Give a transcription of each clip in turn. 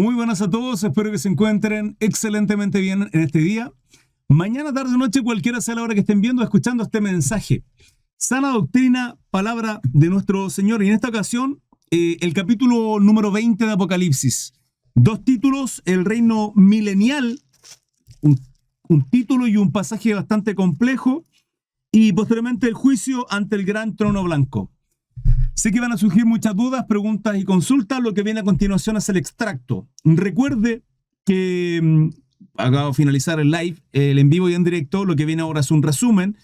Muy buenas a todos, espero que se encuentren excelentemente bien en este día. Mañana, tarde o noche, cualquiera sea la hora que estén viendo o escuchando este mensaje. Sana doctrina, palabra de nuestro Señor. Y en esta ocasión, el capítulo número 20 de Apocalipsis. Dos títulos, el reino milenial, un título y un pasaje bastante complejo, y posteriormente el juicio ante el gran trono blanco. Sé que van a surgir muchas dudas, preguntas y consultas. Lo que viene a continuación es el extracto. Recuerde que acabo de finalizar el live, el en vivo y en directo. Lo que viene ahora es un resumen,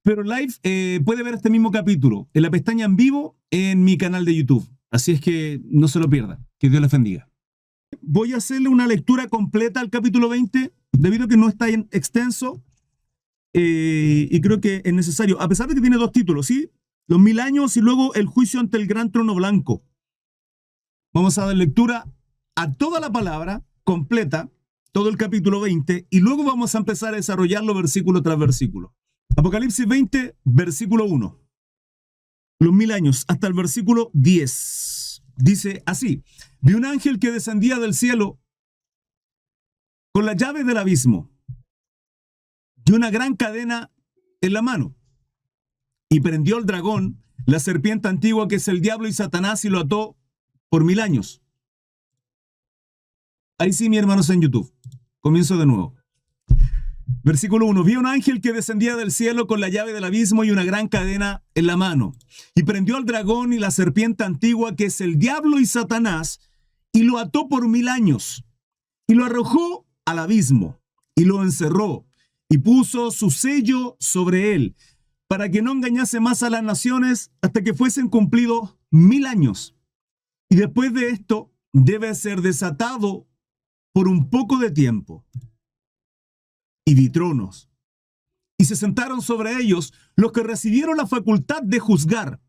pero el live puede ver este mismo capítulo en la pestaña en vivo en mi canal de YouTube. Así es que no se lo pierda. Que Dios les bendiga. Voy a hacerle una lectura completa al capítulo 20, debido a que no está extenso, y creo que es necesario, a pesar de que tiene dos títulos, ¿sí? Los 1000 años y luego el juicio ante el gran trono blanco. Vamos a dar lectura a toda la palabra completa, todo el capítulo 20, y luego vamos a empezar a desarrollarlo versículo tras versículo. Apocalipsis 20, versículo 1. Los 1000 años, hasta el versículo 10. Dice así: vi un ángel que descendía del cielo con la llave del abismo y una gran cadena en la mano. Y prendió al dragón, la serpiente antigua que es el diablo y Satanás, y lo ató por 1000 años. Ahí sí, mis hermanos en YouTube. Comienzo de nuevo. Versículo 1. Vi un ángel que descendía del cielo con la llave del abismo y una gran cadena en la mano. Y prendió al dragón y la serpiente antigua que es el diablo y Satanás, y lo ató por 1000 años. Y lo arrojó al abismo y lo encerró y puso su sello sobre él, para que no engañase más a las naciones hasta que fuesen cumplidos 1000 años. Y después de esto debe ser desatado por un poco de tiempo. Y vi tronos, y se sentaron sobre ellos los que recibieron la facultad de juzgar.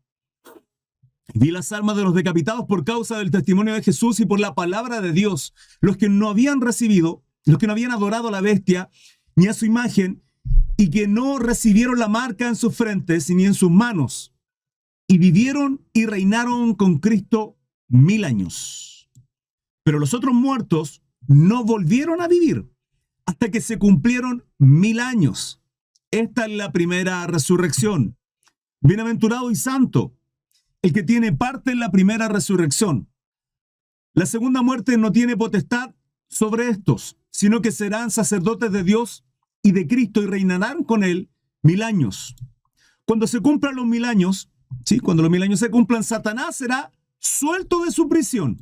Vi las almas de los decapitados por causa del testimonio de Jesús y por la palabra de Dios, los que no habían recibido, los que no habían adorado a la bestia ni a su imagen, y que no recibieron la marca en sus frentes ni en sus manos, y vivieron y reinaron con Cristo 1000 años. Pero los otros muertos no volvieron a vivir hasta que se cumplieron 1000 años. Esta es la primera resurrección. Bienaventurado y santo el que tiene parte en la primera resurrección. La segunda muerte no tiene potestad sobre estos, sino que serán sacerdotes de Dios y de Cristo y reinarán con él 1000 años. Cuando se cumplan los 1000 años, ¿sí? Cuando los 1000 años se cumplan, Satanás será suelto de su prisión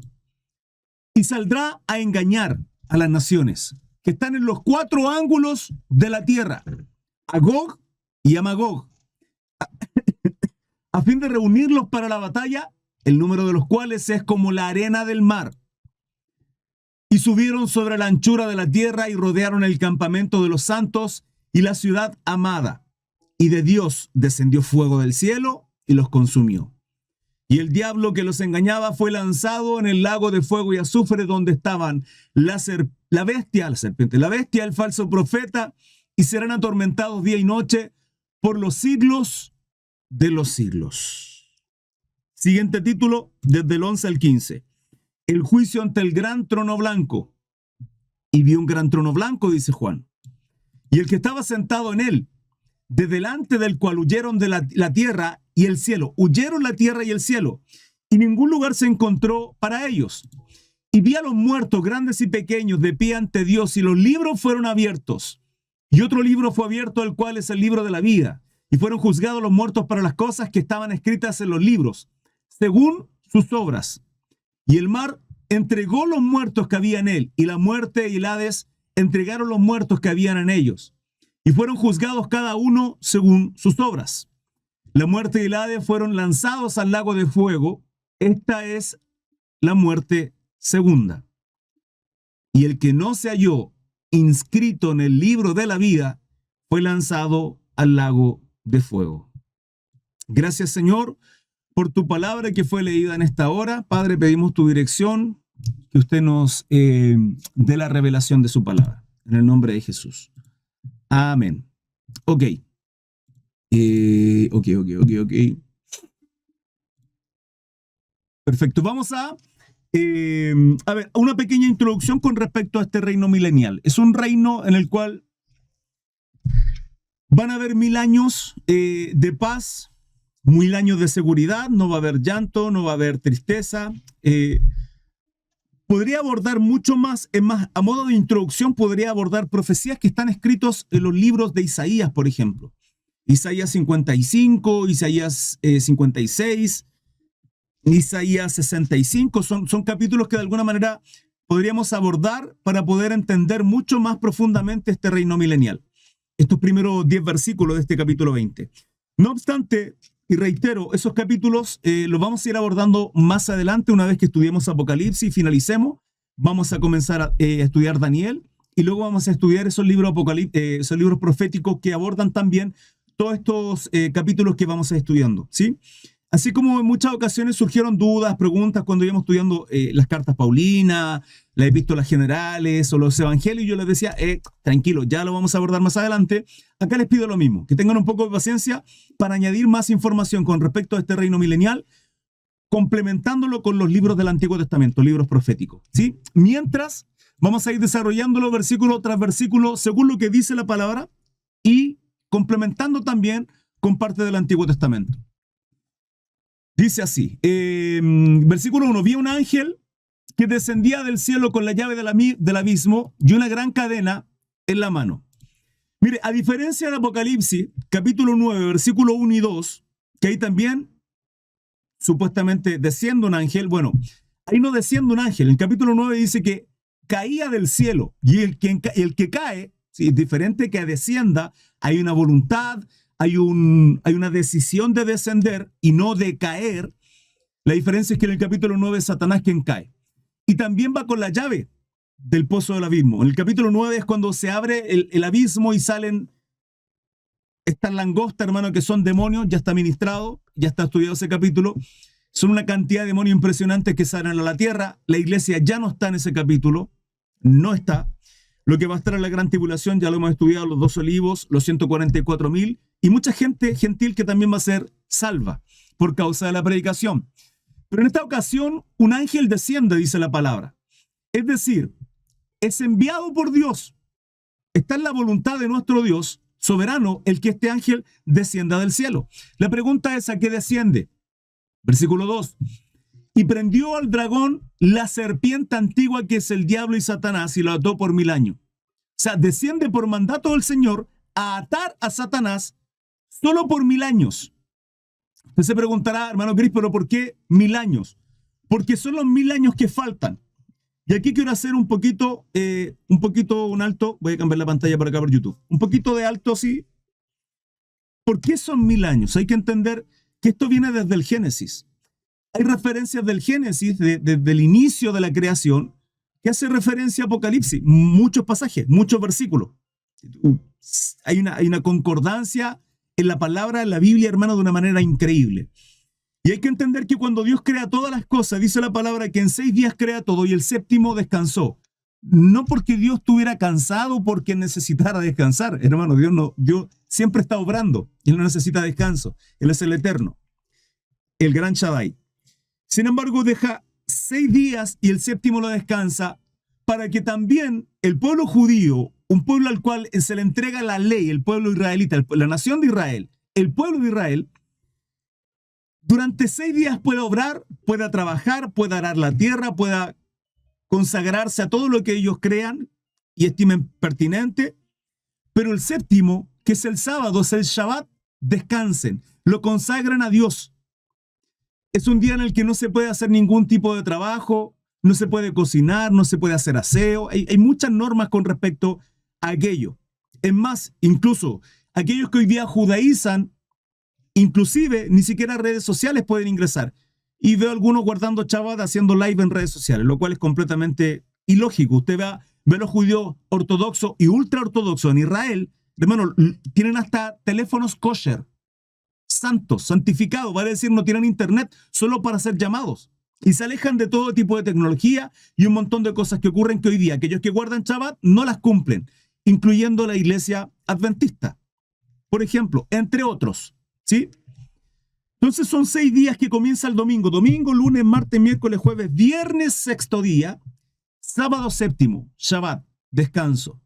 y saldrá a engañar a las naciones que están en los 4 ángulos de la tierra, a Gog y a Magog, a fin de reunirlos para la batalla, el número de los cuales es como la arena del mar. Y subieron sobre la anchura de la tierra y rodearon el campamento de los santos y la ciudad amada. Y de Dios descendió fuego del cielo y los consumió. Y el diablo que los engañaba fue lanzado en el lago de fuego y azufre, donde estaban la bestia, el falso profeta, y serán atormentados día y noche por los siglos de los siglos. Siguiente título, desde el 11 al 15. El juicio ante el gran trono blanco. Y vi un gran trono blanco, dice Juan, y el que estaba sentado en él, de delante del cual huyeron de la tierra y el cielo. Huyeron la tierra y el cielo, y ningún lugar se encontró para ellos. Y vi a los muertos, grandes y pequeños, de pie ante Dios, y los libros fueron abiertos. Y otro libro fue abierto, el cual es el libro de la vida. Y fueron juzgados los muertos para las cosas que estaban escritas en los libros, según sus obras. Y el mar entregó los muertos que había en él, y la muerte y el Hades entregaron los muertos que habían en ellos. Y fueron juzgados cada uno según sus obras. La muerte y el Hades fueron lanzados al lago de fuego. Esta es la muerte segunda. Y el que no se halló inscrito en el libro de la vida fue lanzado al lago de fuego. Gracias, Señor, por tu palabra que fue leída en esta hora. Padre, pedimos tu dirección, que usted nos dé la revelación de su palabra. En el nombre de Jesús. Amén. Ok. Ok. Perfecto. Vamos a A ver, una pequeña introducción con respecto a este reino milenial. Es un reino en el cual van a haber 1000 años de paz, 1000 años de seguridad, no va a haber llanto, no va a haber tristeza. Podría abordar mucho más, a modo de introducción, podría abordar profecías que están escritos en los libros de Isaías, por ejemplo. Isaías 55, Isaías 56, Isaías 65, son capítulos que de alguna manera podríamos abordar para poder entender mucho más profundamente este reino milenial. Estos primeros 10 versículos de este capítulo 20. No obstante, y reitero, esos capítulos los vamos a ir abordando más adelante una vez que estudiemos Apocalipsis y finalicemos. Vamos a comenzar a estudiar Daniel y luego vamos a estudiar esos libros proféticos que abordan también todos estos capítulos que vamos a ir estudiando, ¿sí? Así como en muchas ocasiones surgieron dudas, preguntas cuando íbamos estudiando las cartas paulinas, las epístolas generales o los evangelios, yo les decía, tranquilo, ya lo vamos a abordar más adelante. Acá les pido lo mismo, que tengan un poco de paciencia para añadir más información con respecto a este reino milenial, complementándolo con los libros del Antiguo Testamento, libros proféticos, ¿sí? Mientras, vamos a ir desarrollándolo versículo tras versículo según lo que dice la palabra y complementando también con parte del Antiguo Testamento. Dice así, versículo 1, vi un ángel que descendía del cielo con la llave del abismo y una gran cadena en la mano. Mire, a diferencia de Apocalipsis, capítulo 9, versículo 1 y 2, que ahí también supuestamente desciende un ángel, bueno, ahí no desciende un ángel, en el capítulo 9 dice que caía del cielo y el que cae, ¿sí? Es diferente que descienda, hay una voluntad, hay una decisión de descender y no de caer. La diferencia es que en el capítulo 9 es Satanás quien cae. Y también va con la llave del pozo del abismo. En el capítulo 9 es cuando se abre el abismo y salen estas langostas, hermano, que son demonios. Ya está ministrado, ya está estudiado ese capítulo. Son una cantidad de demonios impresionantes que salen a la tierra. La iglesia ya no está en ese capítulo. No está. Lo que va a estar en la gran tribulación, ya lo hemos estudiado, los 2 olivos, los 144.000 y mucha gente gentil que también va a ser salva por causa de la predicación. Pero en esta ocasión, un ángel desciende, dice la palabra. Es decir, es enviado por Dios. Está en la voluntad de nuestro Dios soberano el que este ángel descienda del cielo. La pregunta es, ¿a qué desciende? Versículo 2. Y prendió al dragón, la serpiente antigua que es el diablo y Satanás, y lo ató por 1000 años. O sea, desciende por mandato del Señor a atar a Satanás solo por 1000 años. Usted se preguntará, hermano Cris, ¿pero por qué 1000 años? Porque son los 1000 años que faltan. Y aquí quiero hacer un poquito, un alto. Voy a cambiar la pantalla para acá por YouTube. Un poquito de alto, sí. ¿Por qué son 1000 años? Hay que entender que esto viene desde el Génesis. Hay referencias del Génesis, desde el inicio de la creación, que hace referencia a Apocalipsis. Muchos pasajes, muchos versículos. Hay una concordancia en la palabra, en la Biblia, hermano, de una manera increíble. Y hay que entender que cuando Dios crea todas las cosas, dice la palabra que en 6 días crea todo y el séptimo descansó. No porque Dios estuviera cansado, porque necesitara descansar. Hermano, Dios siempre está obrando y Él no necesita descanso. Él es el eterno, el gran Shaddai. Sin embargo, deja 6 días y el séptimo lo descansa para que también el pueblo judío, un pueblo al cual se le entrega la ley, el pueblo israelita, la nación de Israel, el pueblo de Israel, durante 6 días pueda obrar, pueda trabajar, pueda arar la tierra, pueda consagrarse a todo lo que ellos crean y estimen pertinente, pero el séptimo, que es el sábado, es el Shabbat, descansen, lo consagran a Dios. Es un día en el que no se puede hacer ningún tipo de trabajo, no se puede cocinar, no se puede hacer aseo. Hay muchas normas con respecto a aquello. Es más, incluso aquellos que hoy día judaizan, inclusive ni siquiera redes sociales pueden ingresar. Y veo algunos guardando Shabbat haciendo live en redes sociales, lo cual es completamente ilógico. Usted ve a los judíos ortodoxos y ultra ortodoxos en Israel, hermano, tienen hasta teléfonos kosher, santos, santificados, vale decir, no tienen internet solo para hacer llamados. Y se alejan de todo tipo de tecnología y un montón de cosas que ocurren que hoy día aquellos que guardan Shabbat no las cumplen, incluyendo la iglesia adventista, por ejemplo, entre otros, ¿sí? Entonces son 6 días que comienza el domingo. Domingo, lunes, martes, miércoles, jueves, viernes, sexto día, sábado séptimo, Shabbat, descanso.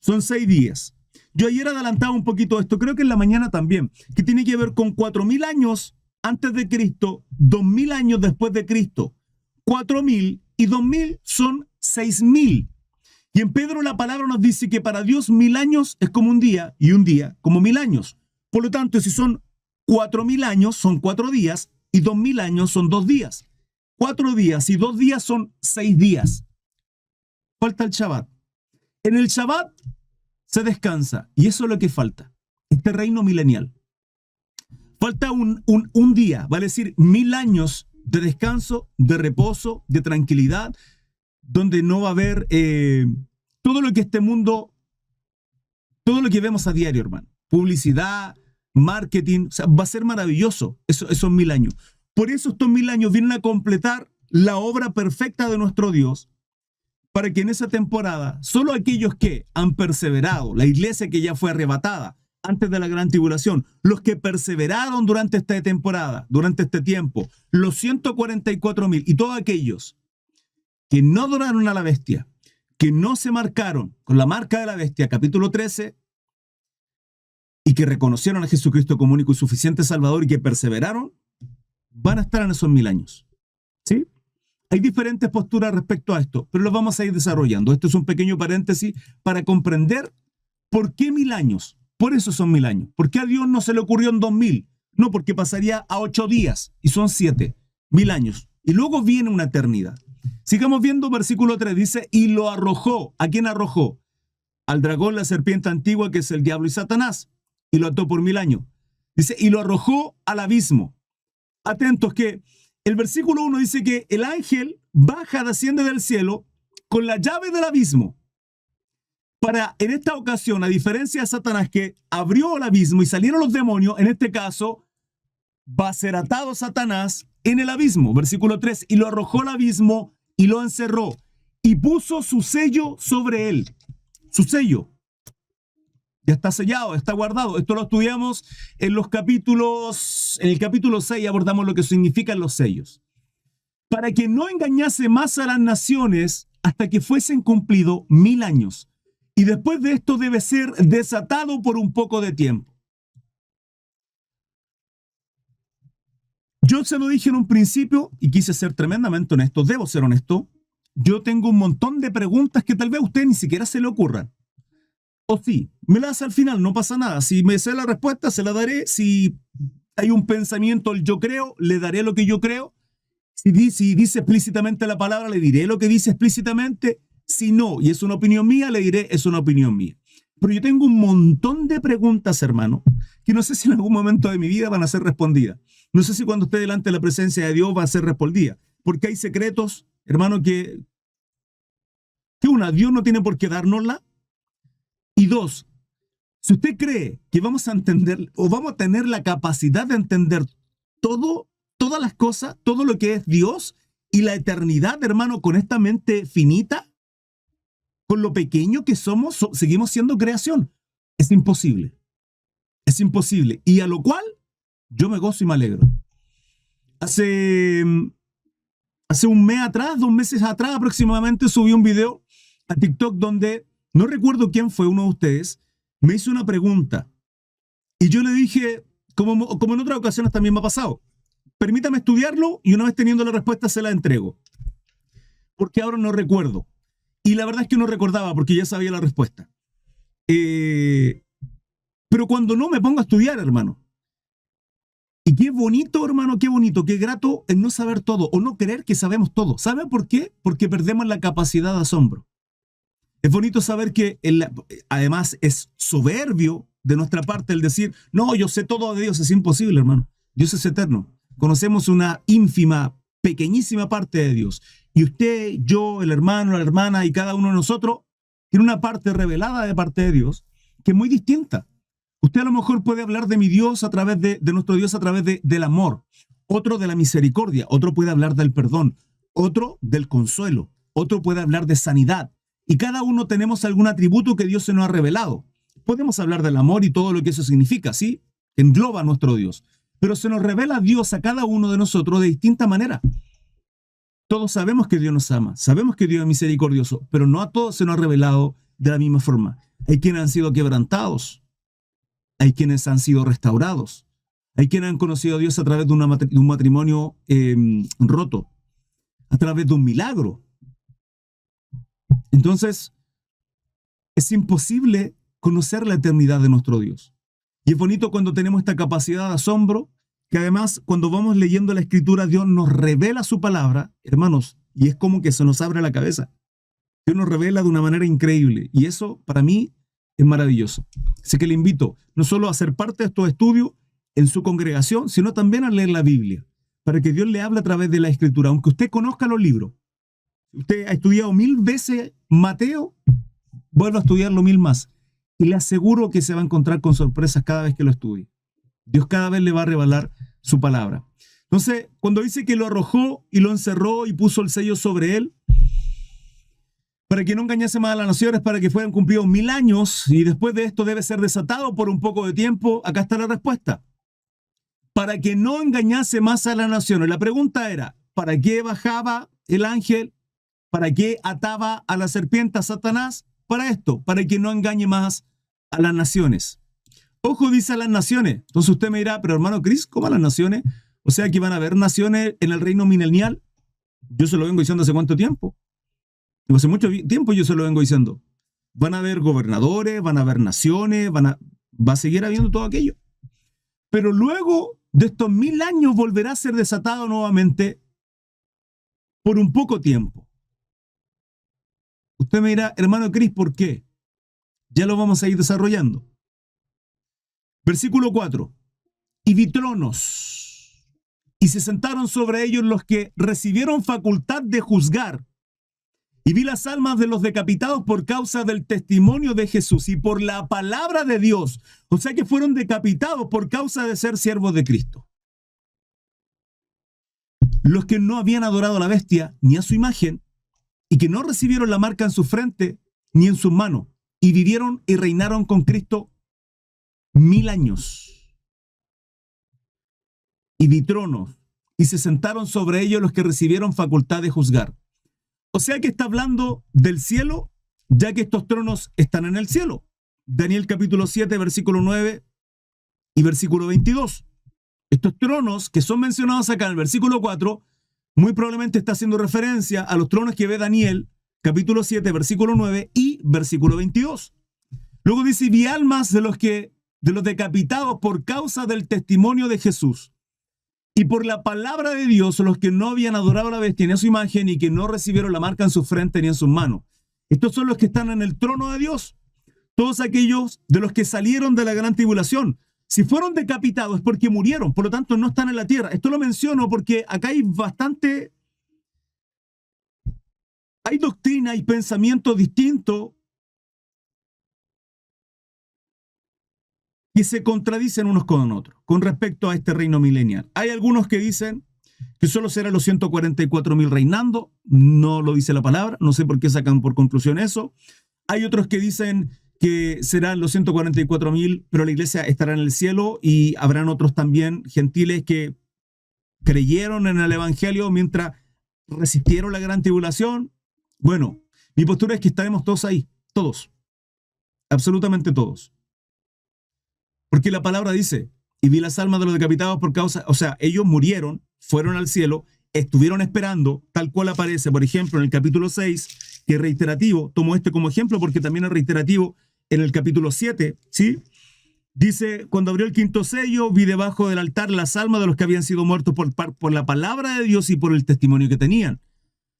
Son 6 días. Yo ayer adelantaba un poquito esto, creo que en la mañana también, que tiene que ver con 4.000 años antes de Cristo, 2.000 años después de Cristo. 4.000 y 2.000 son 6.000. Y en Pedro la palabra nos dice que para Dios 1.000 años es como un día y un día como 1.000 años. Por lo tanto, si son 4.000 años son 4 días y 2.000 años son 2 días. 4 días y 2 días son 6 días. Falta el Shabbat. En el Shabbat se descansa y eso es lo que falta. Este reino milenial. Falta un día, vale decir 1.000 años de descanso, de reposo, de tranquilidad, donde no va a haber todo lo que este mundo, todo lo que vemos a diario, hermano. Publicidad, marketing, o sea, va a ser maravilloso esos 1.000 años. Por eso estos 1.000 años vienen a completar la obra perfecta de nuestro Dios, para que en esa temporada solo aquellos que han perseverado, la iglesia que ya fue arrebatada antes de la gran tribulación, los que perseveraron durante esta temporada, durante este tiempo, los 144.000 y todos aquellos que no adoraron a la bestia, que no se marcaron con la marca de la bestia, capítulo 13, y que reconocieron a Jesucristo como único y suficiente Salvador y que perseveraron, van a estar en esos 1.000 años. ¿Sí? Hay diferentes posturas respecto a esto, pero lo vamos a ir desarrollando. Esto es un pequeño paréntesis para comprender por qué 1.000 años. Por eso son 1.000 años. ¿Por qué a Dios no se le ocurrió en 2.000? No, porque pasaría a 8 días y son 7. 1.000 años. Y luego viene una eternidad. Sigamos viendo versículo 3. Dice, y lo arrojó. ¿A quién arrojó? Al dragón, la serpiente antigua, que es el diablo y Satanás. Y lo ató por 1.000 años. Dice, y lo arrojó al abismo. Atentos que el versículo 1 dice que el ángel baja, desciende del cielo con la llave del abismo. Para, en esta ocasión, a diferencia de Satanás que abrió el abismo y salieron los demonios, en este caso, va a ser atado Satanás en el abismo. Versículo 3, y lo arrojó al abismo y lo encerró y puso su sello sobre él. Su sello. Ya está sellado, está guardado. Esto lo estudiamos en los capítulos, en el capítulo 6 abordamos lo que significan los sellos. Para que no engañase más a las naciones hasta que fuesen cumplidos 1.000 años. Y después de esto debe ser desatado por un poco de tiempo. Yo se lo dije en un principio y quise ser tremendamente honesto, debo ser honesto. Yo tengo un montón de preguntas que tal vez a usted ni siquiera se le ocurran. O sí, me la hace al final, no pasa nada. Si me sé la respuesta, se la daré. Si hay un pensamiento, el yo creo, le daré lo que yo creo. Si dice explícitamente la palabra, le diré lo que dice explícitamente. Si no, y es una opinión mía, le diré, es una opinión mía. Pero yo tengo un montón de preguntas, hermano, que no sé si en algún momento de mi vida van a ser respondidas. No sé si cuando esté delante de la presencia de Dios va a ser respondida. Porque hay secretos, hermano, que Dios no tiene por qué dárnosla. Y 2, si usted cree que vamos a entender o vamos a tener la capacidad de entender todas las cosas, todo lo que es Dios y la eternidad, hermano, con esta mente finita, con lo pequeño que somos, seguimos siendo creación. Es imposible. Es imposible. Y a lo cual yo me gozo y me alegro. Hace un mes atrás, 2 meses atrás aproximadamente, subí un video a TikTok donde, no recuerdo quién fue, uno de ustedes, me hizo una pregunta. Y yo le dije, como en otras ocasiones también me ha pasado, permítame estudiarlo y una vez teniendo la respuesta se la entrego. Porque ahora no recuerdo. Y la verdad es que no recordaba porque ya sabía la respuesta. Pero cuando no me pongo a estudiar, hermano. Y qué bonito, hermano, qué bonito, qué grato el no saber todo o no creer que sabemos todo. ¿Sabe por qué? Porque perdemos la capacidad de asombro. Es bonito saber que además es soberbio de nuestra parte el decir, no, yo sé todo de Dios. Es imposible, hermano. Dios es eterno. Conocemos una ínfima, pequeñísima parte de Dios. Y usted, yo, el hermano, la hermana y cada uno de nosotros tiene una parte revelada de parte de Dios que es muy distinta. Usted a lo mejor puede hablar de mi Dios a través de nuestro Dios a través del amor, otro de la misericordia, otro puede hablar del perdón, otro del consuelo, otro puede hablar de sanidad. Y cada uno tenemos algún atributo que Dios se nos ha revelado. Podemos hablar del amor y todo lo que eso significa, ¿sí? Engloba a nuestro Dios. Pero se nos revela a Dios a cada uno de nosotros de distinta manera. Todos sabemos que Dios nos ama, sabemos que Dios es misericordioso, pero no a todos se nos ha revelado de la misma forma. Hay quienes han sido quebrantados, hay quienes han sido restaurados, hay quienes han conocido a Dios a través de un matrimonio roto, a través de un milagro. Entonces, es imposible conocer la eternidad de nuestro Dios. Y es bonito cuando tenemos esta capacidad de asombro, que además cuando vamos leyendo la Escritura, Dios nos revela su palabra, hermanos, y es como que se nos abre la cabeza. Dios nos revela de una manera increíble, y eso para mí es maravilloso. Así que le invito no solo a ser parte de estos estudios en su congregación, sino también a leer la Biblia, para que Dios le hable a través de la Escritura, aunque usted conozca los libros. Usted ha estudiado 1000 veces Mateo, vuelva a estudiarlo 1000 más. Y le aseguro que se va a encontrar con sorpresas cada vez que lo estudie. Dios cada vez le va a revelar su palabra. Entonces, cuando dice que lo arrojó y lo encerró y puso el sello sobre él, para que no engañase más a las naciones, para que fueran cumplidos 1000 años, y después de esto debe ser desatado por un poco de tiempo, acá está la respuesta. Para que no engañase más a las naciones. La pregunta era, ¿para qué bajaba el ángel? ¿Para qué ataba a la serpiente a Satanás? Para esto, para que no engañe más a las naciones. Ojo, dice a las naciones. Entonces usted me dirá, pero hermano Cris, ¿cómo a las naciones? O sea, que van a haber naciones en el reino milenial. Yo se lo vengo diciendo hace cuánto tiempo. Hace mucho tiempo yo se lo vengo diciendo. Van a haber gobernadores, van a haber naciones, va a seguir habiendo todo aquello. Pero luego de estos 1000 años volverá a ser desatado nuevamente por un poco tiempo. Usted me dirá, hermano Cris, ¿por qué? Ya lo vamos a ir desarrollando. Versículo 4. Y vi tronos, y se sentaron sobre ellos los que recibieron facultad de juzgar. Y vi las almas de los decapitados por causa del testimonio de Jesús y por la palabra de Dios. O sea que fueron decapitados por causa de ser siervos de Cristo. Los que no habían adorado a la bestia ni a su imagen, y que no recibieron la marca en su frente ni en sus manos, y vivieron y reinaron con Cristo 1000 años. Y vi tronos, y se sentaron sobre ellos los que recibieron facultad de juzgar. O sea que está hablando del cielo, ya que estos tronos están en el cielo. Daniel capítulo 7, versículo 9 y versículo 22. Estos tronos que son mencionados acá en el versículo 4, muy probablemente está haciendo referencia a los tronos que ve Daniel, capítulo 7, versículo 9 y versículo 22. Luego dice, vi almas de los decapitados por causa del testimonio de Jesús y por la palabra de Dios, los que no habían adorado a la bestia ni a su imagen y que no recibieron la marca en su frente ni en sus manos. Estos son los que están en el trono de Dios. Todos aquellos de los que salieron de la gran tribulación. Si fueron decapitados es porque murieron, por lo tanto no están en la tierra. Esto lo menciono porque acá hay doctrina y pensamiento distinto que se contradicen unos con otros con respecto a este reino milenial. Hay algunos que dicen que solo serán los 144.000 reinando, no lo dice la palabra, no sé por qué sacan por conclusión eso. Hay otros que dicen que serán los 144.000, pero la iglesia estará en el cielo, y habrán otros también gentiles que creyeron en el evangelio mientras resistieron la gran tribulación. Bueno, mi postura es que estaremos todos ahí, todos, absolutamente todos. Porque la palabra dice, y vi las almas de los decapitados por causa, o sea, ellos murieron, fueron al cielo, estuvieron esperando, tal cual aparece, por ejemplo, en el capítulo 6, que es reiterativo. Tomo este como ejemplo porque también es reiterativo en el capítulo 7, ¿sí? Dice, cuando abrió el quinto sello, vi debajo del altar las almas de los que habían sido muertos por la palabra de Dios y por el testimonio que tenían.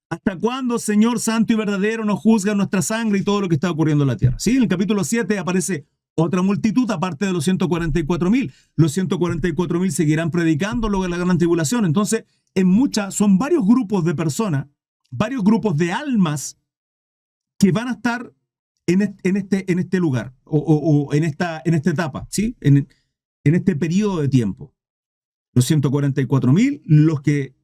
¿Hasta cuándo, Señor santo y verdadero, nos juzga nuestra sangre y todo lo que está ocurriendo en la tierra? Sí, en el capítulo 7 aparece otra multitud aparte de los 144.000. Los 144.000 seguirán predicando luego de la gran tribulación. Entonces, son varios grupos de personas, varios grupos de almas que van a estar en este lugar o en esta etapa, ¿sí? En este periodo de tiempo. Los 144.000, los que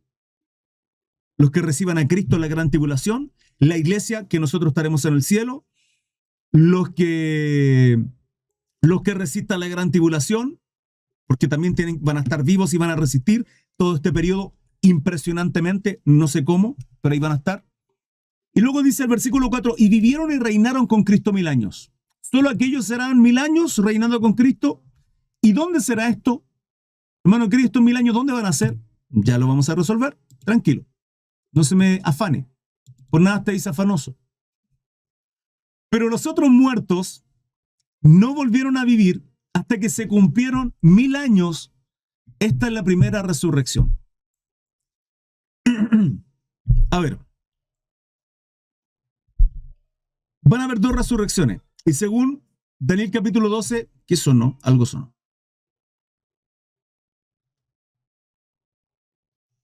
reciban a Cristo en la gran tribulación, la iglesia, que nosotros estaremos en el cielo, los que resistan la gran tribulación, porque también van a estar vivos y van a resistir todo este periodo impresionantemente, no sé cómo, pero ahí van a estar. Y luego dice el versículo 4, y vivieron y reinaron con Cristo 1000 años. Solo aquellos serán 1000 años reinando con Cristo. ¿Y dónde será esto? Hermano, Cristo 1000 años, ¿dónde van a ser? Ya lo vamos a resolver, tranquilo. No se me afane, por nada estáis afanosos. Pero los otros muertos no volvieron a vivir hasta que se cumplieron 1000 años. Esta es la primera resurrección. A ver, van a haber dos resurrecciones. Y según Daniel capítulo 12, ¿qué sonó? Algo sonó.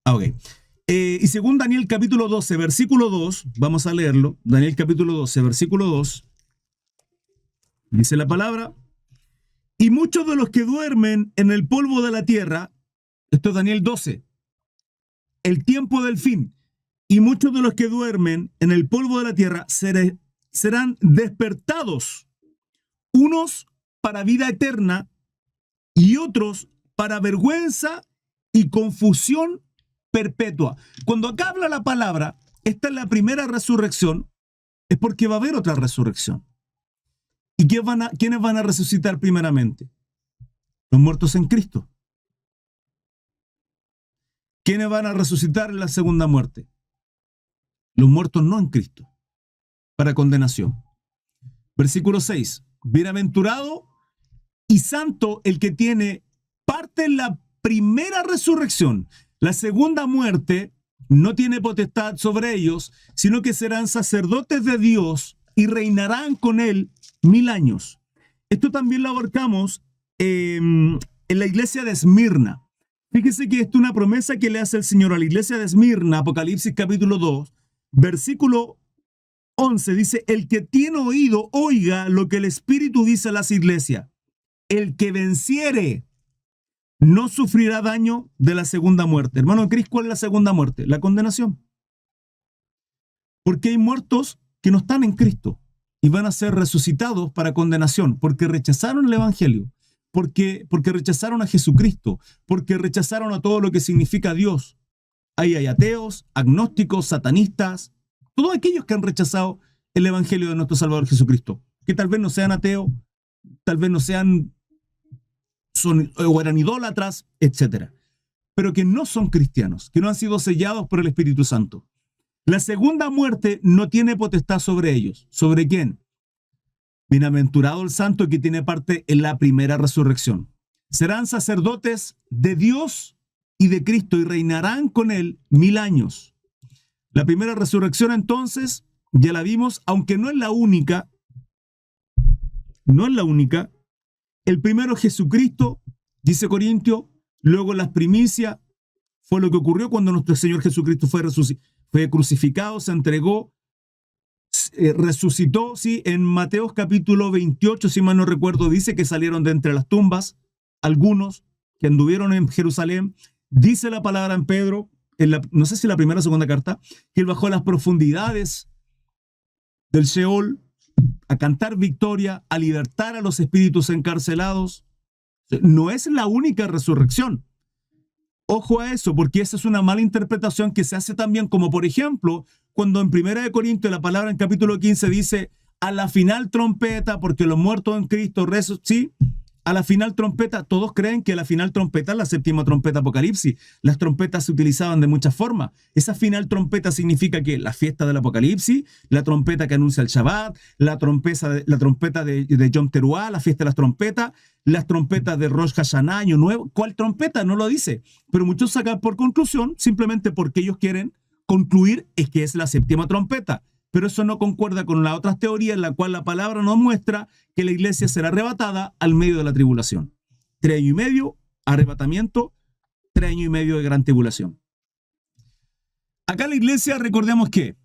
Ok. Y según Daniel capítulo 12, versículo 2, vamos a leerlo. Daniel capítulo 12, versículo 2, dice la palabra. Y muchos de los que duermen en el polvo de la tierra, esto es Daniel 12, el tiempo del fin, y muchos de los que duermen en el polvo de la tierra serán despertados, unos para vida eterna y otros para vergüenza y confusión perpetua. Cuando acá habla la palabra, esta es la primera resurrección, es porque va a haber otra resurrección. ¿Y quiénes van a resucitar primeramente? Los muertos en Cristo. ¿Quiénes van a resucitar en la segunda muerte? Los muertos no en Cristo, para condenación. Versículo 6. Bienaventurado y santo el que tiene parte en la primera resurrección. La segunda muerte no tiene potestad sobre ellos, sino que serán sacerdotes de Dios y reinarán con él 1000 años. Esto también lo abarcamos en la iglesia de Esmirna. Fíjese que esto es una promesa que le hace el Señor a la iglesia de Esmirna, Apocalipsis capítulo 2, versículo 11, dice, el que tiene oído, oiga lo que el Espíritu dice a las iglesias. El que venciere no sufrirá daño de la segunda muerte. Hermano Cristo, ¿cuál es la segunda muerte? La condenación. Porque hay muertos que no están en Cristo y van a ser resucitados para condenación, porque rechazaron el Evangelio, porque rechazaron a Jesucristo, porque rechazaron a todo lo que significa Dios. Ahí hay ateos, agnósticos, satanistas, todos aquellos que han rechazado el Evangelio de nuestro Salvador Jesucristo, que tal vez no sean ateos, tal vez no sean, o eran idólatras, etc. Pero que no son cristianos, que no han sido sellados por el Espíritu Santo. La segunda muerte no tiene potestad sobre ellos. ¿Sobre quién? Bienaventurado el santo que tiene parte en la primera resurrección. Serán sacerdotes de Dios y de Cristo y reinarán con él 1000 años. La primera resurrección entonces, ya la vimos, aunque no es la única, el primero Jesucristo, dice Corintio, luego las primicias, fue lo que ocurrió cuando nuestro Señor Jesucristo fue crucificado, se entregó, resucitó, ¿sí? En Mateo capítulo 28, si mal no recuerdo, dice que salieron de entre las tumbas, algunos que anduvieron en Jerusalén, dice la palabra en Pedro, no sé si la primera o segunda carta, que él bajó a las profundidades del Sheol a cantar victoria, a libertar a los espíritus encarcelados. No es la única resurrección. Ojo a eso, porque esa es una mala interpretación que se hace también, como por ejemplo, cuando en 1 Corintios la palabra en capítulo 15 dice a la final trompeta, porque los muertos en Cristo sí, a la final trompeta, todos creen que la final trompeta es la séptima trompeta Apocalipsis. Las trompetas se utilizaban de muchas formas. Esa final trompeta significa que la fiesta del Apocalipsis, la trompeta que anuncia el Shabbat, la trompeta de Yom Teruah, la fiesta de las trompetas, las trompetas de Rosh Hashanah, Año Nuevo. ¿Cuál trompeta? No lo dice. Pero muchos sacan por conclusión, simplemente porque ellos quieren concluir, es que es la séptima trompeta. Pero eso no concuerda con las otras teorías en la cual la palabra nos muestra que la iglesia será arrebatada al medio de la tribulación. 3 años y medio, arrebatamiento, 3 años y medio de gran tribulación. Acá la iglesia, recordemos que,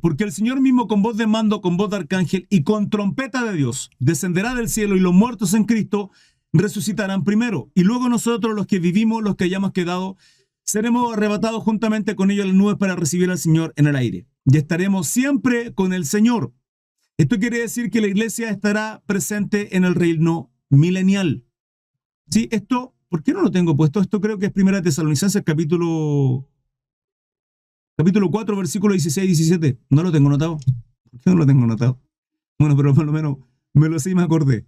porque el Señor mismo con voz de mando, con voz de arcángel y con trompeta de Dios descenderá del cielo y los muertos en Cristo resucitarán primero. Y luego nosotros, los que vivimos, los que hayamos quedado, seremos arrebatados juntamente con ellos en las nubes para recibir al Señor en el aire. Y estaremos siempre con el Señor. Esto quiere decir que la iglesia estará presente en el reino milenial. Sí, esto, ¿por qué no lo tengo puesto? Esto creo que es Primera Tesalonicenses, capítulo 4, versículo 16 y 17. No lo tengo notado. ¿Por qué no lo tengo notado? Bueno, pero por lo menos me lo sé y me acordé.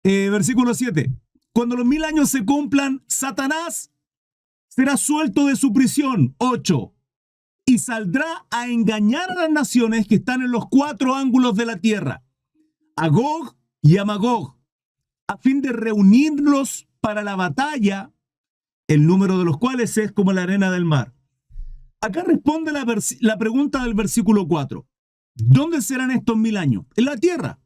Versículo 7. Cuando los 1000 años se cumplan, Satanás será suelto de su prisión. 8. Y saldrá a engañar a las naciones que están en los 4 ángulos de la tierra, a Gog y a Magog, a fin de reunirlos para la batalla, el número de los cuales es como la arena del mar. Acá responde la pregunta del versículo 4. ¿Dónde serán estos 1000 años? En la tierra.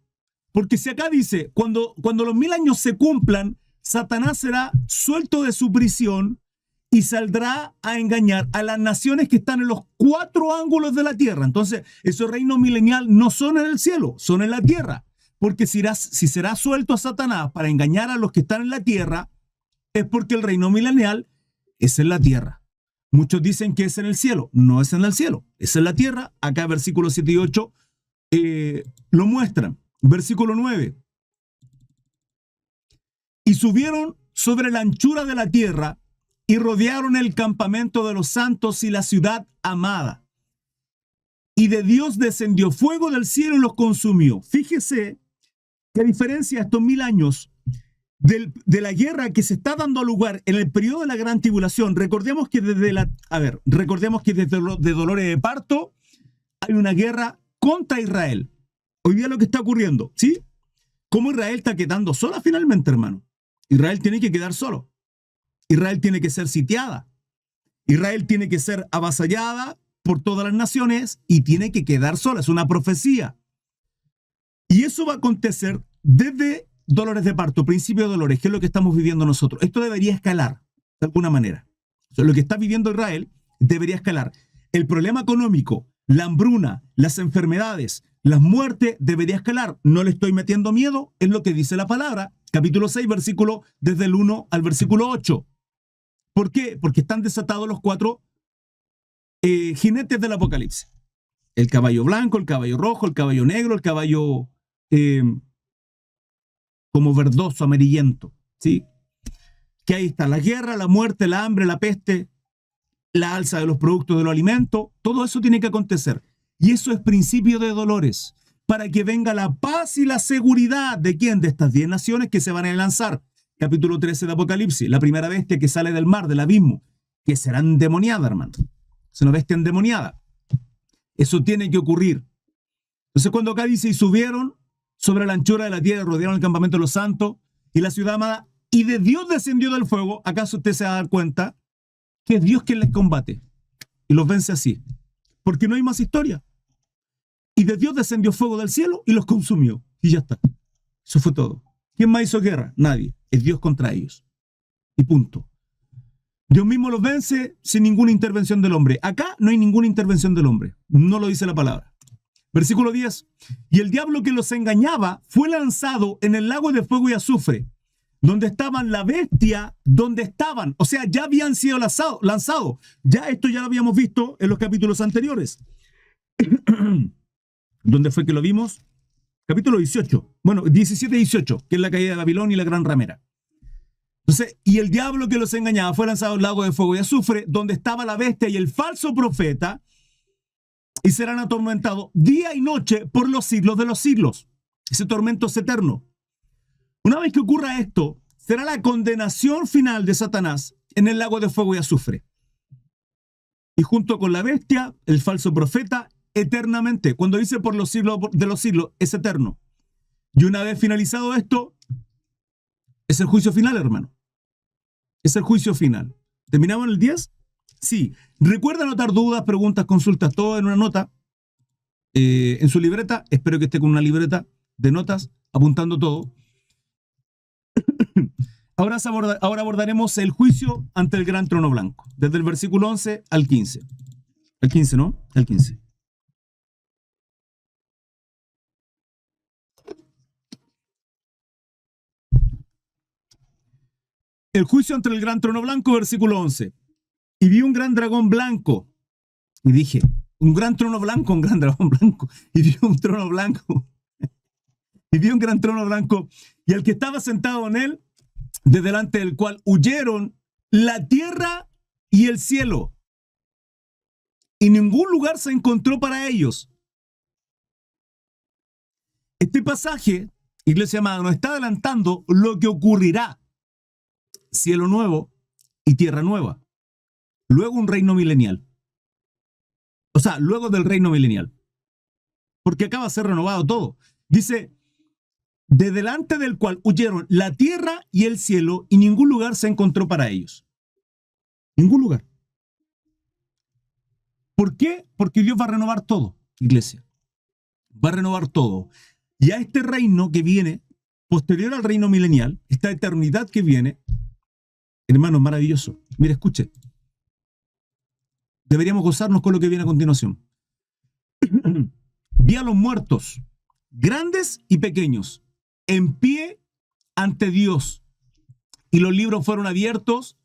Porque si acá dice, cuando los 1000 años se cumplan, Satanás será suelto de su prisión y saldrá a engañar a las naciones que están en los 4 ángulos de la tierra. Entonces, esos reinos milenial no son en el cielo, son en la tierra. Porque si será suelto a Satanás para engañar a los que están en la tierra, es porque el reino milenial es en la tierra. Muchos dicen que es en el cielo. No es en el cielo, es en la tierra. Acá versículos 7 y 8 lo muestran. Versículo 9. Y subieron sobre la anchura de la tierra y rodearon el campamento de los santos y la ciudad amada. Y de Dios descendió fuego del cielo y los consumió. Fíjese que a diferencia de estos 1000 años de la guerra que se está dando lugar en el periodo de la gran tribulación, recordemos que desde de Dolores de Parto hay una guerra contra Israel. Hoy día lo que está ocurriendo, ¿sí? Cómo Israel está quedando sola finalmente, hermano. Israel tiene que quedar solo. Israel tiene que ser sitiada. Israel tiene que ser avasallada por todas las naciones y tiene que quedar sola. Es una profecía. Y eso va a acontecer desde Dolores de Parto, principio de Dolores, que es lo que estamos viviendo nosotros. Esto debería escalar, de alguna manera. O sea, lo que está viviendo Israel debería escalar. El problema económico, la hambruna, las enfermedades, las muertes, debería escalar. No le estoy metiendo miedo, es lo que dice la palabra. Capítulo 6, versículo, desde el 1 al versículo 8. ¿Por qué? Porque están desatados los 4 jinetes del Apocalipsis. El caballo blanco, el caballo rojo, el caballo negro, el caballo como verdoso, amarillento, ¿sí? Que ahí está la guerra, la muerte, la hambre, la peste, la alza de los productos de los alimentos, todo eso tiene que acontecer. Y eso es principio de dolores, para que venga la paz y la seguridad de quién, de estas 10 naciones que se van a lanzar. Capítulo 13 de Apocalipsis, la primera bestia que sale del mar, del abismo, que será endemoniada, hermano. Es una bestia endemoniada. Eso tiene que ocurrir. Entonces cuando acá dice, y subieron sobre la anchura de la tierra, rodearon el campamento de los santos y la ciudad amada, y de Dios descendió del fuego, ¿acaso usted se va a dar cuenta que es Dios quien les combate y los vence así? Porque no hay más historia. Y de Dios descendió fuego del cielo y los consumió. Y ya está. Eso fue todo. ¿Quién más hizo guerra? Nadie. Es Dios contra ellos. Y punto. Dios mismo los vence sin ninguna intervención del hombre. Acá no hay ninguna intervención del hombre. No lo dice la palabra. Versículo 10. Y el diablo que los engañaba fue lanzado en el lago de fuego y azufre, donde estaban la bestia, o sea, ya habían sido lanzados. Ya esto ya lo habíamos visto en los capítulos anteriores. ¿Dónde fue que lo vimos? Capítulo 18. Bueno, 17 y 18, que es la caída de Babilonia y la gran ramera. Entonces, y el diablo que los engañaba fue lanzado al lago de fuego y azufre, donde estaba la bestia y el falso profeta, y serán atormentados día y noche por los siglos de los siglos. Ese tormento es eterno. Una vez que ocurra esto, será la condenación final de Satanás en el lago de fuego y azufre. Y junto con la bestia, el falso profeta, eternamente. Cuando dice por los siglos de los siglos, es eterno. Y una vez finalizado esto, es el juicio final, hermano. Es el juicio final. ¿Terminamos en el 10? Sí. Recuerda anotar dudas, preguntas, consultas, todo en una nota, en su libreta. Espero que esté con una libreta de notas, apuntando todo. Ahora abordaremos el juicio ante el gran trono blanco, desde el versículo 11 al 15. Al 15, ¿no? Al 15. El juicio ante el gran trono blanco, versículo 11. Y vi un gran dragón blanco. Y dije, un gran trono blanco, un gran dragón blanco. Y vi un trono blanco. Y vi un gran trono blanco. Y al que estaba sentado en él, de delante del cual huyeron la tierra y el cielo, y ningún lugar se encontró para ellos. Este pasaje, iglesia amada, nos está adelantando lo que ocurrirá: cielo nuevo y tierra nueva, luego un reino milenial. O sea, luego del reino milenial, porque acaba de ser renovado todo. Dice, de delante del cual huyeron la tierra y el cielo, y ningún lugar se encontró para ellos. Ningún lugar. ¿Por qué? Porque Dios va a renovar todo, iglesia. Va a renovar todo. Y a este reino que viene, posterior al reino milenial, esta eternidad que viene, hermano, maravilloso. Mira, escuche. Deberíamos gozarnos con lo que viene a continuación. Vi a los muertos, grandes y pequeños, en pie ante Dios. Y los libros fueron abiertos,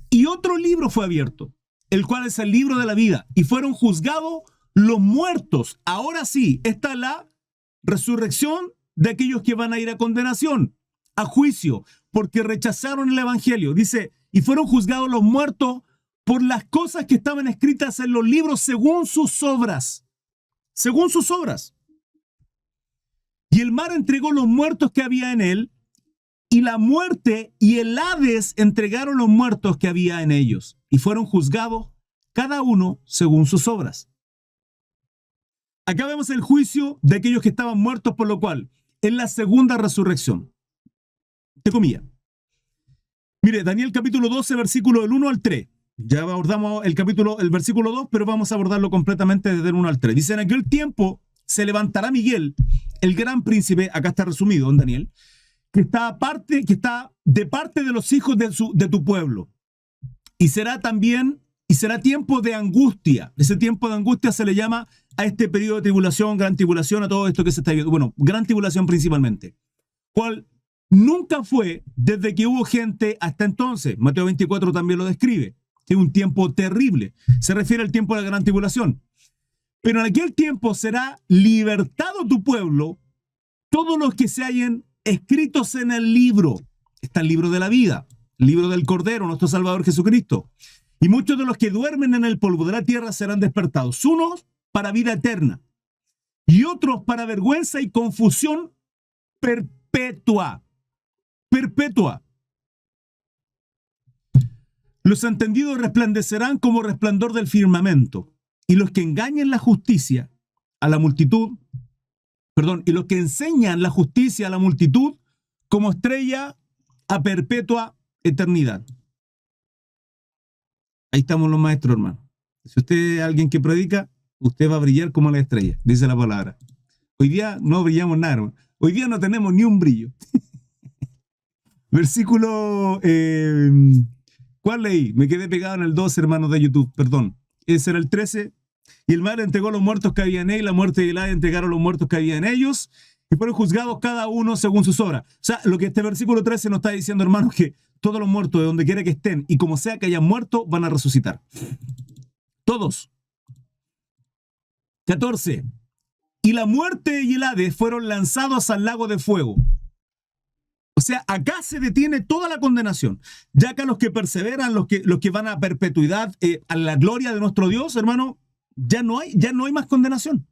y otro libro fue abierto, el cual es el libro de la vida. Y fueron juzgados los muertos. Ahora sí, esta es la resurrección de aquellos que van a ir a condenación, a juicio, porque rechazaron el evangelio. Dice, y fueron juzgados los muertos por las cosas que estaban escritas en los libros según sus obras. Según sus obras. Y el mar entregó los muertos que había en él, y la muerte y el Hades entregaron los muertos que había en ellos, y fueron juzgados cada uno según sus obras. Acá vemos el juicio de aquellos que estaban muertos, por lo cual, en la segunda resurrección. Te comía. Mire, Daniel capítulo 12, versículo del 1 al 3. Ya abordamos el versículo 2, pero vamos a abordarlo completamente desde el 1 al 3. Dice, en aquel tiempo se levantará Miguel, el gran príncipe, acá está resumido en Daniel, que está de parte de los hijos de tu pueblo. Y será tiempo de angustia. Ese tiempo de angustia se le llama a este periodo de tribulación, gran tribulación, a todo esto que se está viendo. Bueno, gran tribulación principalmente. ¿Cuál? Nunca fue desde que hubo gente hasta entonces. Mateo 24 también lo describe. Es un tiempo terrible. Se refiere al tiempo de la gran tribulación. Pero en aquel tiempo será libertado tu pueblo, todos los que se hallen escritos en el libro. Está el libro de la vida, el libro del Cordero, nuestro Salvador Jesucristo. Y muchos de los que duermen en el polvo de la tierra serán despertados. Unos para vida eterna y otros para vergüenza y confusión perpetua. Perpetua. Los entendidos resplandecerán como resplandor del firmamento, y los que engañan la justicia a la multitud, y los que enseñan la justicia a la multitud como estrella a perpetua eternidad. Ahí estamos los maestros, hermano. Si usted es alguien que predica, usted va a brillar como la estrella, dice la palabra. Hoy día no brillamos nada, hermano. Hoy día no tenemos ni un brillo. Versículo... ¿Cuál leí? Me quedé pegado en el 12, hermanos de YouTube, perdón. Ese era el 13. Y el mar entregó los muertos que había en él, la muerte y el Hades entregaron los muertos que había en ellos, y fueron juzgados cada uno según sus obras. O sea, lo que este versículo 13 nos está diciendo, hermanos, que todos los muertos, de donde quiera que estén, y como sea que hayan muerto, van a resucitar. Todos. 14. Y la muerte y el Hades fueron lanzados al lago de fuego. O sea, acá se detiene toda la condenación. Ya acá los que perseveran, los que van a perpetuidad, a la gloria de nuestro Dios, hermano, ya no hay más condenación.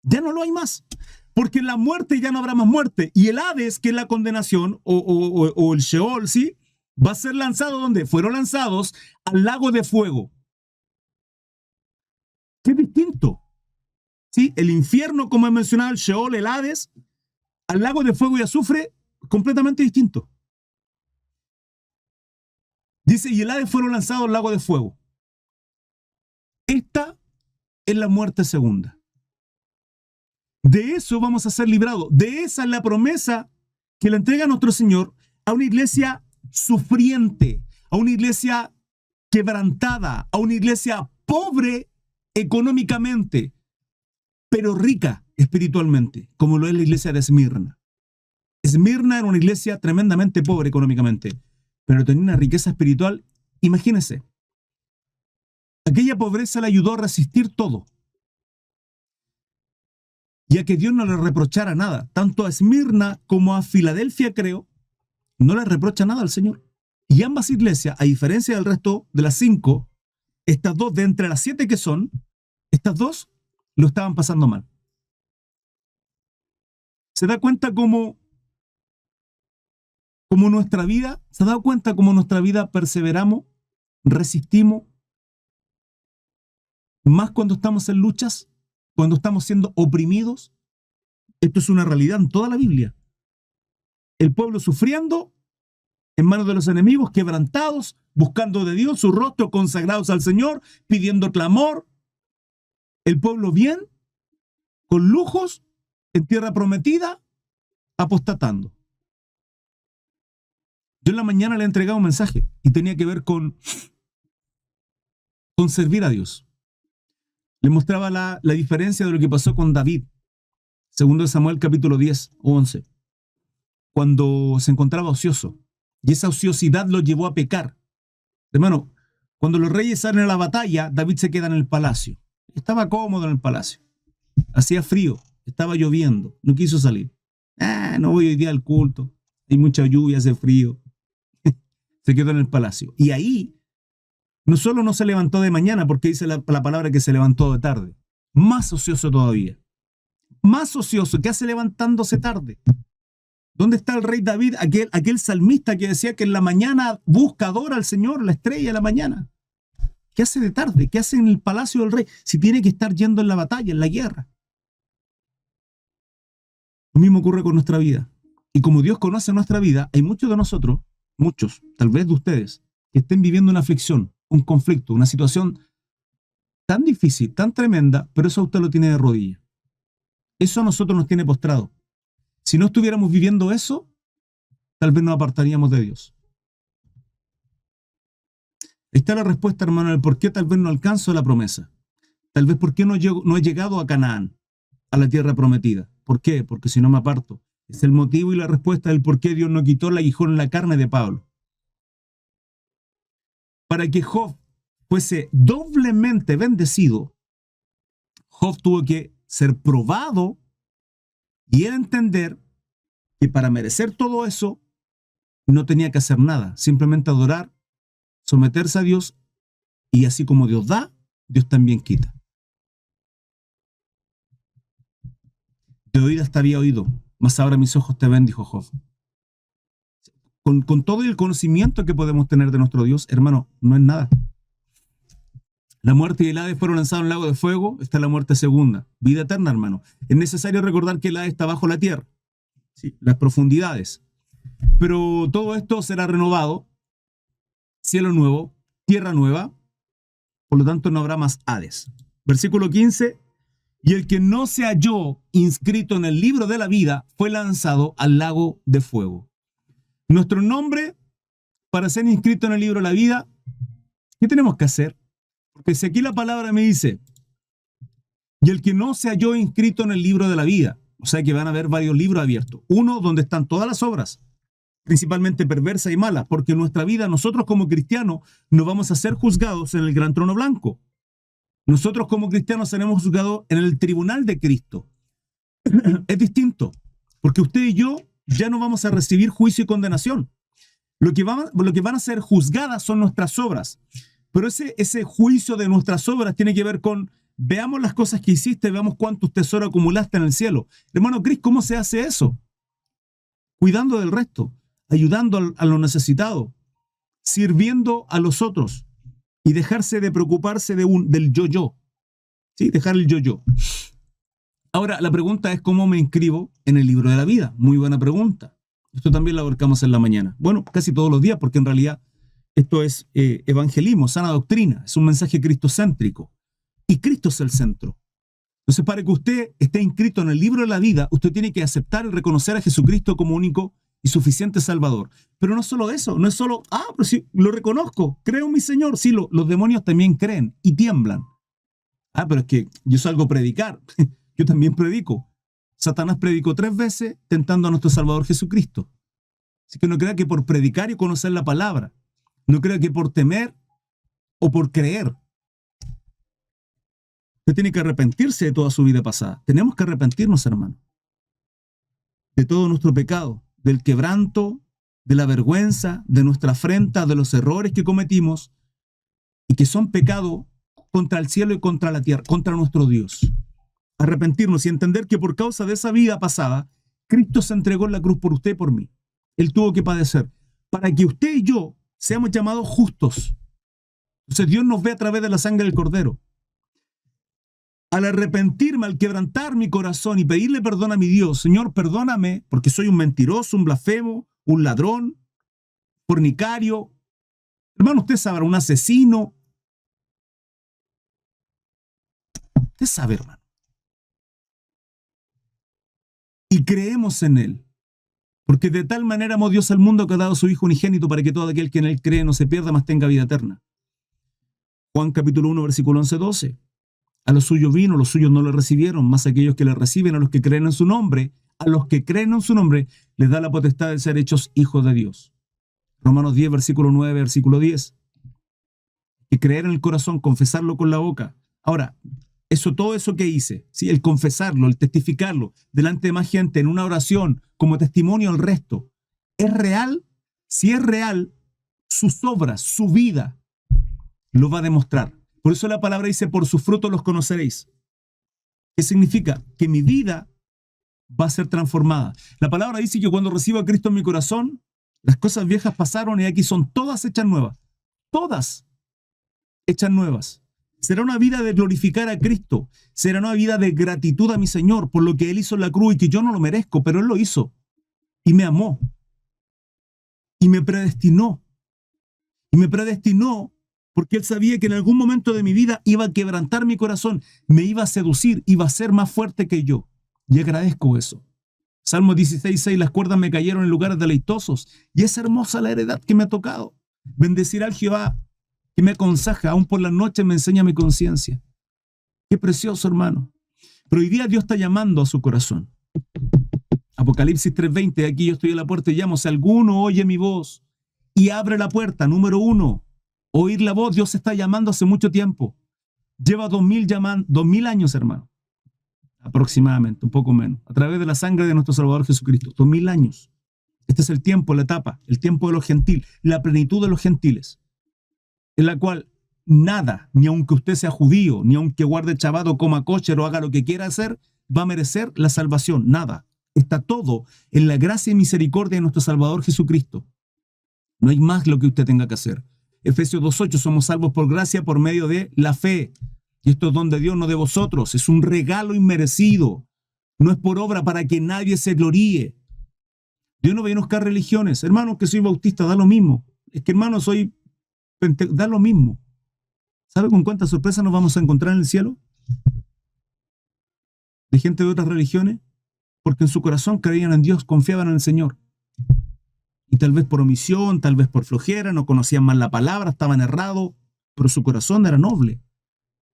Ya no lo hay más. Porque en la muerte ya no habrá más muerte. Y el Hades, que es la condenación, o el Sheol, ¿sí? Va a ser lanzado, ¿dónde? Fueron lanzados al lago de fuego. Qué distinto. ¿Sí? El infierno, como he mencionado, el Sheol, el Hades, al lago de fuego y azufre, completamente distinto. Dice, y el Hades fueron lanzados al lago de fuego. Esta es la muerte segunda. De eso vamos a ser librados. De esa es la promesa que le entrega nuestro Señor a una iglesia sufriente, a una iglesia quebrantada, a una iglesia pobre económicamente, pero rica espiritualmente, como lo es la iglesia de Esmirna. Esmirna era una iglesia tremendamente pobre económicamente, pero tenía una riqueza espiritual. Imagínense, aquella pobreza le ayudó a resistir todo. Y a que Dios no le reprochara nada, tanto a Esmirna como a Filadelfia, creo, no le reprocha nada al Señor. Y ambas iglesias, a diferencia del resto de las 5, estas dos de entre las 7 que son, estas dos lo estaban pasando mal. ¿Se da cuenta cómo nuestra vida, se ha dado cuenta cómo nuestra vida perseveramos, resistimos, más cuando estamos en luchas, cuando estamos siendo oprimidos? Esto es una realidad en toda la Biblia. El pueblo sufriendo en manos de los enemigos, quebrantados, buscando de Dios su rostro, consagrados al Señor, pidiendo clamor. El pueblo bien, con lujos, en tierra prometida, apostatando. Yo en la mañana le he entregado un mensaje y tenía que ver con servir a Dios. Le mostraba la diferencia de lo que pasó con David, segundo de Samuel capítulo 10 o 11, cuando se encontraba ocioso. Y esa ociosidad lo llevó a pecar. Hermano, cuando los reyes salen a la batalla, David se queda en el palacio. Estaba cómodo en el palacio. Hacía frío, estaba lloviendo, no quiso salir. No voy hoy día al culto, hay mucha lluvia, hace frío. Se quedó en el palacio. Y ahí, no solo no se levantó de mañana, porque dice la palabra que se levantó de tarde, más ocioso todavía. Más ocioso, ¿qué hace levantándose tarde? ¿Dónde está el rey David, aquel salmista que decía que en la mañana busca, adora al Señor, la estrella de la mañana? ¿Qué hace de tarde? ¿Qué hace en el palacio del rey? Si tiene que estar yendo en la batalla, en la guerra. Lo mismo ocurre con nuestra vida. Y como Dios conoce nuestra vida, hay muchos de nosotros, muchos, tal vez de ustedes, que estén viviendo una aflicción, un conflicto, una situación tan difícil, tan tremenda, pero eso a usted lo tiene de rodillas. Eso a nosotros nos tiene postrado. Si no estuviéramos viviendo eso, tal vez nos apartaríamos de Dios. Ahí está la respuesta, hermano, del por qué tal vez no alcanzo la promesa. Tal vez por qué no he llegado a Canaán, a la tierra prometida. ¿Por qué? Porque si no me aparto. Es el motivo y la respuesta del por qué Dios no quitó el aguijón en la carne de Pablo. Para que Job fuese doblemente bendecido, Job tuvo que ser probado y él entender que para merecer todo eso no tenía que hacer nada, simplemente adorar, someterse a Dios, y así como Dios da, Dios también quita. De oídas te había oído, mas ahora mis ojos te ven, dijo Job. Con todo el conocimiento que podemos tener de nuestro Dios, hermano, no es nada. La muerte y el Hades fueron lanzados en el lago de fuego. Esta es la muerte segunda, vida eterna, hermano. Es necesario recordar que el Hades está bajo la tierra, ¿sí? Las profundidades. Pero todo esto será renovado, cielo nuevo, tierra nueva, por lo tanto no habrá más Hades. Versículo 15, y el que no se halló inscrito en el libro de la vida fue lanzado al lago de fuego. Nuestro nombre, para ser inscrito en el libro de la vida, ¿qué tenemos que hacer? Porque si aquí la palabra me dice, y el que no se halló inscrito en el libro de la vida, o sea que van a haber varios libros abiertos. Uno donde están todas las obras, principalmente perversas y malas, porque en nuestra vida nosotros como cristianos no vamos a ser juzgados en el gran trono blanco. Nosotros como cristianos seremos juzgados en el tribunal de Cristo. Es distinto, porque usted y yo ya no vamos a recibir juicio y condenación. Lo que van a ser juzgadas son nuestras obras. Pero ese juicio de nuestras obras tiene que ver con, veamos las cosas que hiciste, veamos cuántos tesoros acumulaste en el cielo. Hermano Cris, ¿cómo se hace eso? Cuidando del resto, ayudando a los necesitados, sirviendo a los otros y dejarse de preocuparse del yo-yo. ¿Sí? Dejar el yo-yo. Ahora, la pregunta es, ¿cómo me inscribo en el libro de la vida? Muy buena pregunta. Esto también lo abarcamos en la mañana. Bueno, casi todos los días, porque en realidad esto es evangelismo, sana doctrina, es un mensaje cristocéntrico. Y Cristo es el centro. Entonces, para que usted esté inscrito en el libro de la vida, usted tiene que aceptar y reconocer a Jesucristo como único y suficiente Salvador. Pero no solo eso, no es solo, pero sí, lo reconozco, creo en mi Señor. Sí, los demonios también creen y tiemblan. Pero es que yo salgo a predicar. Yo también predico. Satanás predicó 3 veces tentando a nuestro Salvador Jesucristo. Así que no crea que por predicar y conocer la palabra, no crea que por temer o por creer. Usted tiene que arrepentirse de toda su vida pasada. Tenemos que arrepentirnos, hermano, de todo nuestro pecado, del quebranto, de la vergüenza, de nuestra afrenta, de los errores que cometimos y que son pecado contra el cielo y contra la tierra, contra nuestro Dios. Arrepentirnos y entender que por causa de esa vida pasada, Cristo se entregó en la cruz por usted y por mí. Él tuvo que padecer para que usted y yo seamos llamados justos. Entonces Dios nos ve a través de la sangre del Cordero. Al arrepentirme, al quebrantar mi corazón y pedirle perdón a mi Dios, Señor, perdóname porque soy un mentiroso, un blasfemo, un ladrón, fornicario, hermano, usted sabrá, un asesino. Usted sabe, hermano. Y creemos en Él. Porque de tal manera amó Dios al mundo que ha dado a su Hijo unigénito para que todo aquel que en Él cree no se pierda, mas tenga vida eterna. Juan capítulo 1, versículo 11-12. A los suyos vino, los suyos no le recibieron, mas aquellos que le reciben, a los que creen en su nombre, les da la potestad de ser hechos hijos de Dios. Romanos 10, versículo 9, versículo 10. Y creer en el corazón, confesarlo con la boca. Ahora, todo eso que hice, ¿sí? El confesarlo, el testificarlo, delante de más gente, en una oración, como testimonio al resto, ¿es real? Si es real, sus obras, su vida, lo va a demostrar. Por eso la palabra dice, por sus frutos los conoceréis. ¿Qué significa? Que mi vida va a ser transformada. La palabra dice que cuando recibo a Cristo en mi corazón, las cosas viejas pasaron y aquí son todas hechas nuevas. Todas hechas nuevas. Será una vida de glorificar a Cristo. Será una vida de gratitud a mi Señor por lo que Él hizo en la cruz y que yo no lo merezco, pero Él lo hizo. Y me amó. Y me predestinó. Y me predestinó porque Él sabía que en algún momento de mi vida iba a quebrantar mi corazón, me iba a seducir, iba a ser más fuerte que yo. Y agradezco eso. Salmo 16:6, las cuerdas me cayeron en lugares deleitosos, y es hermosa la heredad que me ha tocado. Bendecirá al Jehová, que me aconseja, aún por la noche me enseña mi conciencia. Qué precioso, hermano. Pero hoy día Dios está llamando a su corazón. Apocalipsis 3:20, aquí yo estoy a la puerta y llamo. Si alguno oye mi voz y abre la puerta, número 1, oír la voz. Dios está llamando hace mucho tiempo. Lleva 2000 años, hermano. Aproximadamente, un poco menos. A través de la sangre de nuestro Salvador Jesucristo. 2000 años. Este es el tiempo, la etapa, el tiempo de los gentiles, la plenitud de los gentiles, en la cual nada, ni aunque usted sea judío, ni aunque guarde Shabbat o coma kosher o haga lo que quiera hacer, va a merecer la salvación. Nada. Está todo en la gracia y misericordia de nuestro Salvador Jesucristo. No hay más lo que usted tenga que hacer. Efesios 2:8, somos salvos por gracia por medio de la fe. Y esto es don de Dios, no de vosotros. Es un regalo inmerecido. No es por obra para que nadie se gloríe. Dios no viene a buscar religiones. Hermano, que soy bautista, da lo mismo. Es que, hermano, da lo mismo. ¿Sabe con cuántas sorpresas nos vamos a encontrar en el cielo? De gente de otras religiones. Porque en su corazón creían en Dios, confiaban en el Señor. Y tal vez por omisión, tal vez por flojera, no conocían más la palabra, estaban errados, pero su corazón era noble.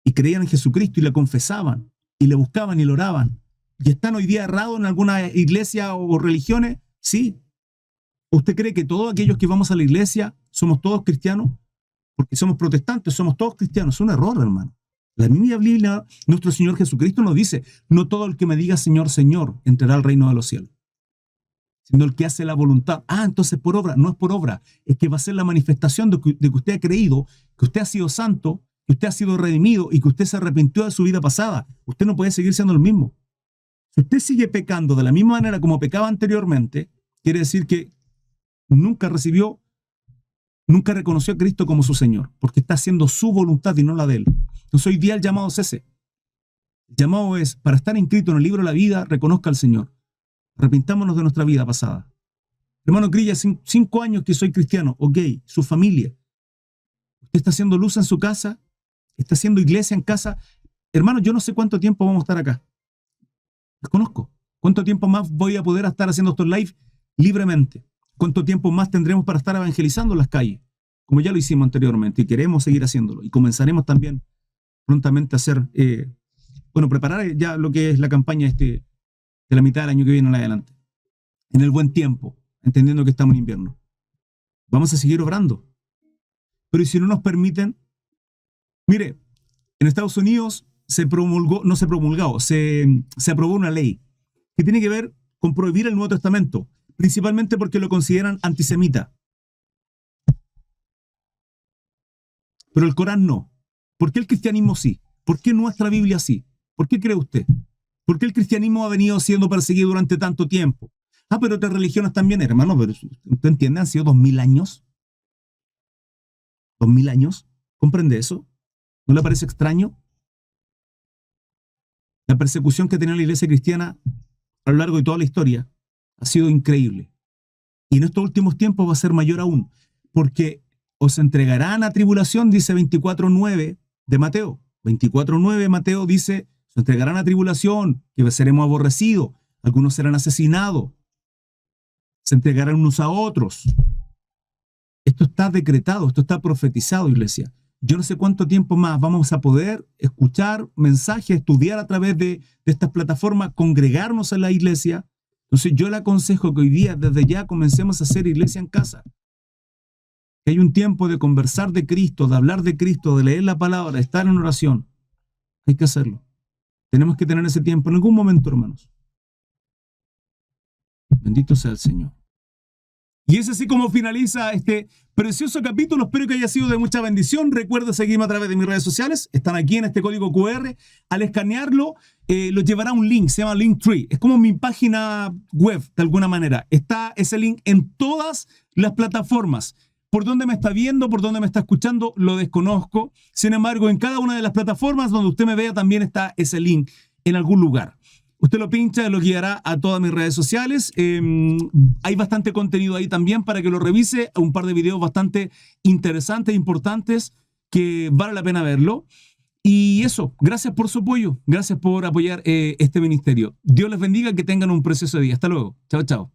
Y creían en Jesucristo y le confesaban, y le buscaban y le oraban. ¿Y están hoy día errados en alguna iglesia o religiones? Sí. ¿Usted cree que todos aquellos que vamos a la iglesia somos todos cristianos? Porque somos protestantes, somos todos cristianos. Es un error, hermano. La misma Biblia, nuestro Señor Jesucristo nos dice, no todo el que me diga Señor, Señor, entrará al reino de los cielos, sino el que hace la voluntad. Entonces por obra. No es por obra, es que va a ser la manifestación de que usted ha creído, que usted ha sido santo, que usted ha sido redimido y que usted se arrepintió de su vida pasada. Usted no puede seguir siendo el mismo. Si usted sigue pecando de la misma manera como pecaba anteriormente, quiere decir que nunca reconoció a Cristo como su Señor, porque está haciendo su voluntad y no la de Él. Entonces hoy día el llamado es ese. El llamado es, para estar inscrito en el libro de la vida, reconozca al Señor. Arrepintámonos de nuestra vida pasada. Hermano Grilla, 5 años que soy cristiano. Ok, su familia. Usted está haciendo luz en su casa, está haciendo iglesia en casa. Hermano, yo no sé cuánto tiempo vamos a estar acá. Desconozco. ¿Cuánto tiempo más voy a poder estar haciendo estos live libremente? ¿Cuánto tiempo más tendremos para estar evangelizando en las calles? Como ya lo hicimos anteriormente y queremos seguir haciéndolo. Y comenzaremos también prontamente a hacer, preparar ya lo que es la campaña de la mitad del año que viene en adelante. En el buen tiempo, entendiendo que estamos en invierno. Vamos a seguir obrando. Pero ¿y si no nos permiten? Mire, en Estados Unidos se aprobó una ley que tiene que ver con prohibir el Nuevo Testamento, principalmente porque lo consideran antisemita. Pero el Corán no. ¿Por qué el cristianismo sí? ¿Por qué nuestra Biblia sí? ¿Por qué cree usted? ¿Por qué el cristianismo ha venido siendo perseguido durante tanto tiempo? Ah, pero otras religiones también, hermano, pero ¿usted entiende? Han sido 2000 años. 2000 años. ¿Comprende eso? ¿No le parece extraño? La persecución que ha tenido la iglesia cristiana a lo largo de toda la historia ha sido increíble. Y en estos últimos tiempos va a ser mayor aún, porque os entregarán a tribulación, dice 24:9 de Mateo. 24:9 Mateo dice, se entregarán a tribulación, que seremos aborrecidos, algunos serán asesinados, se entregarán unos a otros. Esto está decretado, esto está profetizado, iglesia. Yo no sé cuánto tiempo más vamos a poder escuchar mensajes, estudiar a través de estas plataformas, congregarnos en la iglesia. Entonces yo le aconsejo que hoy día, desde ya, comencemos a hacer iglesia en casa. Que hay un tiempo de conversar de Cristo, de hablar de Cristo, de leer la palabra, de estar en oración. Hay que hacerlo. Tenemos que tener ese tiempo en algún momento, hermanos. Bendito sea el Señor. Y es así como finaliza este precioso capítulo. Espero que haya sido de mucha bendición. Recuerda seguirme a través de mis redes sociales. Están aquí en este código QR. Al escanearlo, los llevará a un link. Se llama Linktree. Es como mi página web, de alguna manera. Está ese link en todas las plataformas. Por dónde me está viendo, por dónde me está escuchando, lo desconozco. Sin embargo, en cada una de las plataformas donde usted me vea también está ese link en algún lugar. Usted lo pincha y lo guiará a todas mis redes sociales. Hay bastante contenido ahí también para que lo revise. Un par de videos bastante interesantes e importantes que vale la pena verlo. Y eso, gracias por su apoyo. Gracias por apoyar este ministerio. Dios les bendiga, que tengan un precioso día. Hasta luego. Chao, chao.